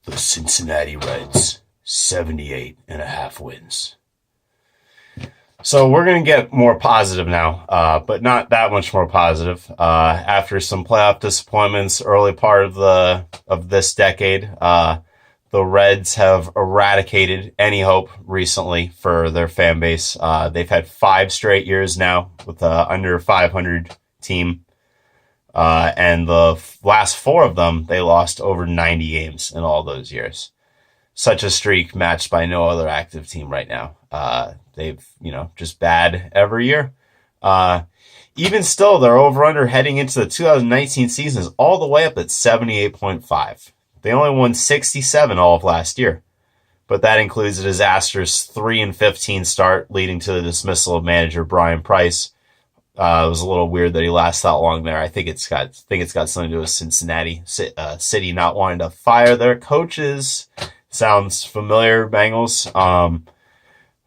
The Cincinnati Reds, 78.5 wins. So we're going to get more positive now, but not that much more positive. After some playoff disappointments early part of this decade, the Reds have eradicated any hope recently for their fan base. They've had 5 straight years now with an under 500 team. And the last 4 of them, they lost over 90 games in all those years. Such a streak matched by no other active team right now. They've, just bad every year. Even still, their over-under heading into the 2019 season is all the way up at 78.5. They only won 67 all of last year. But that includes a disastrous 3-15 start leading to the dismissal of manager Brian Price. It was a little weird that he lasted that long there. I think it's got something to do with Cincinnati City not wanting to fire their coaches. Sounds familiar, Bengals.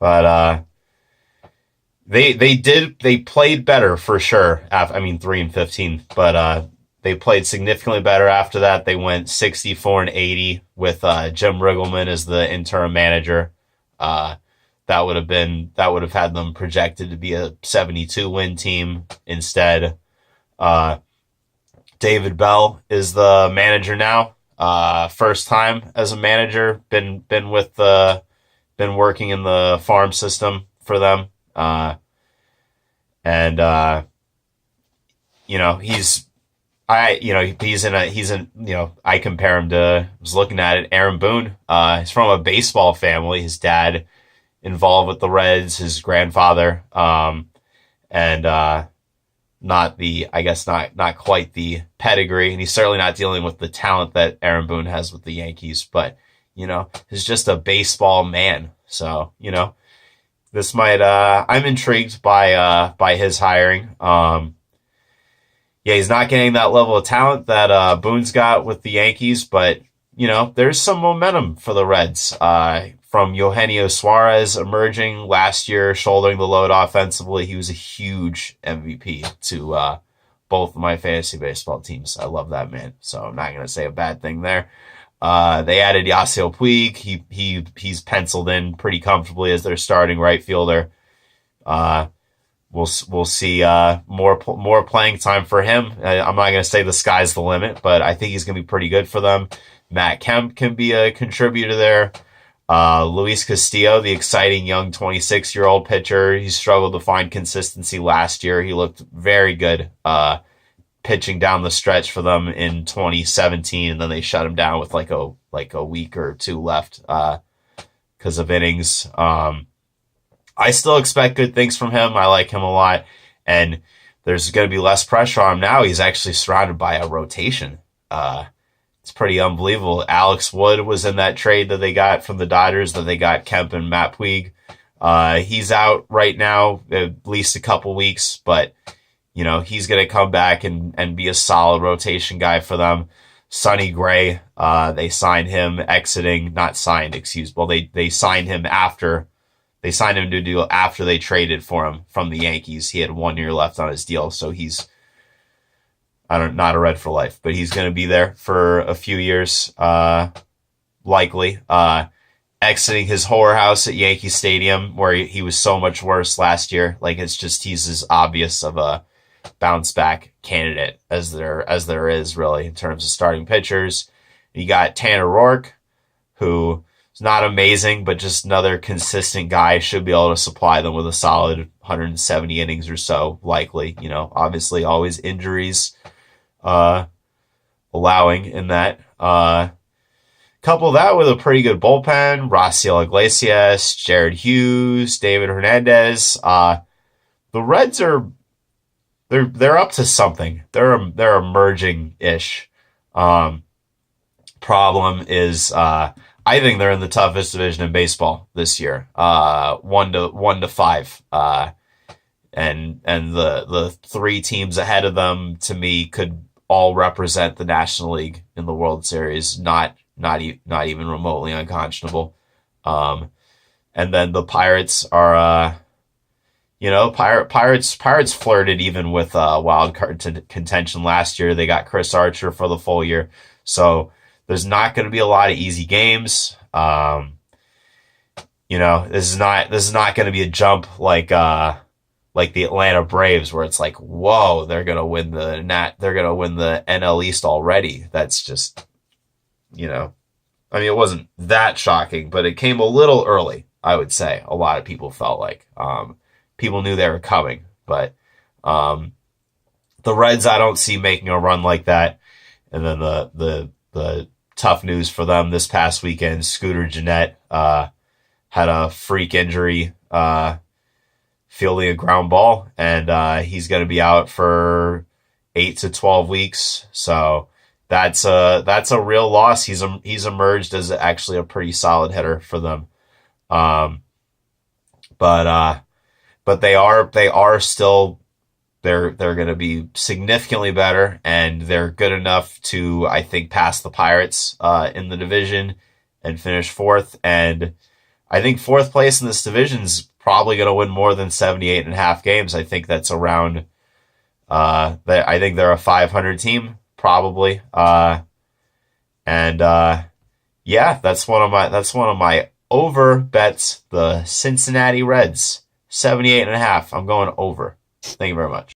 But they played better for sure. 3-15, but they played significantly better after that. They went 64-80 with Jim Riggleman as the interim manager. That would have had them projected to be a 72-win team instead. David Bell is the manager now. First time as a manager. Been working in the farm system for them. I compare him to, I was looking at it, Aaron Boone. He's from a baseball family. His dad involved with the Reds, his grandfather, not quite the pedigree, and he's certainly not dealing with the talent that Aaron Boone has with the Yankees, but, he's just a baseball man. So, this might, I'm intrigued by his hiring. He's not getting that level of talent that Boone's got with the Yankees, but, there's some momentum for the Reds. From Eugenio Suarez emerging last year, shouldering the load offensively. He was a huge MVP to both of my fantasy baseball teams. I love that man, so I'm not going to say a bad thing there. They added Yasiel Puig. He's penciled in pretty comfortably as their starting right fielder. We'll see more playing time for him. I'm not going to say the sky's the limit, but I think he's going to be pretty good for them. Matt Kemp can be a contributor there. Luis Castillo, the exciting young 26-year-old pitcher, he struggled to find consistency last year. He looked very good pitching down the stretch for them in 2017, and then they shut him down with like a week or 2 left because of innings. I still expect good things from him. I like him a lot, and there's going to be less pressure on him now. He's actually surrounded by a rotation. It's pretty unbelievable. Alex Wood was in that trade that they got from the Dodgers, that they got Kemp and Matt Puig. He's out right now, at least a couple weeks, but, he's going to come back and be a solid rotation guy for them. Sonny Gray, they signed him they signed him to a deal after they traded for him from the Yankees. He had 1 year left on his deal, so he's not a Red for life, but he's going to be there for a few years, likely. Exiting his whorehouse at Yankee Stadium, where he was so much worse last year. He's as obvious of a bounce back candidate as there is really in terms of starting pitchers. You got Tanner Roark, who is not amazing, but just another consistent guy, should be able to supply them with a solid 170 innings or so, likely. Obviously always injuries allowing in that. Couple that with a pretty good bullpen: Raciel Iglesias, Jared Hughes, David Hernandez. The Reds they're up to something. They're emerging-ish. Problem is, I think they're in the toughest division in baseball this year. 1 to 5. And the 3 teams ahead of them, to me, could all represent the National League in the World Series. Not even remotely unconscionable. And then the Pirates are, Pirates flirted even with wild card contention last year. They got Chris Archer for the full year, so There's not going to be a lot of easy games. This is not going to be a jump like the Atlanta Braves, where it's like, whoa, they're gonna win the NL East already. That's just, I mean, it wasn't that shocking, but it came a little early. I would say a lot of people felt like people knew they were coming, but the Reds I don't see making a run like that. And then the tough news for them this past weekend, Scooter Gennett had a freak injury. Fielding a ground ball, and he's going to be out for 8 to 12 weeks. So that's a real loss. He's emerged as actually a pretty solid hitter for them. But they are still they're going to be significantly better, and they're good enough to, I think, pass the Pirates in the division and finish fourth. And I think fourth place in this division's probably going to win more than 78 and a half games. I think that's around, I think they're a 500 team, probably. Yeah, that's one of my over bets, the Cincinnati Reds, 78 and a half. I'm going over. Thank you very much.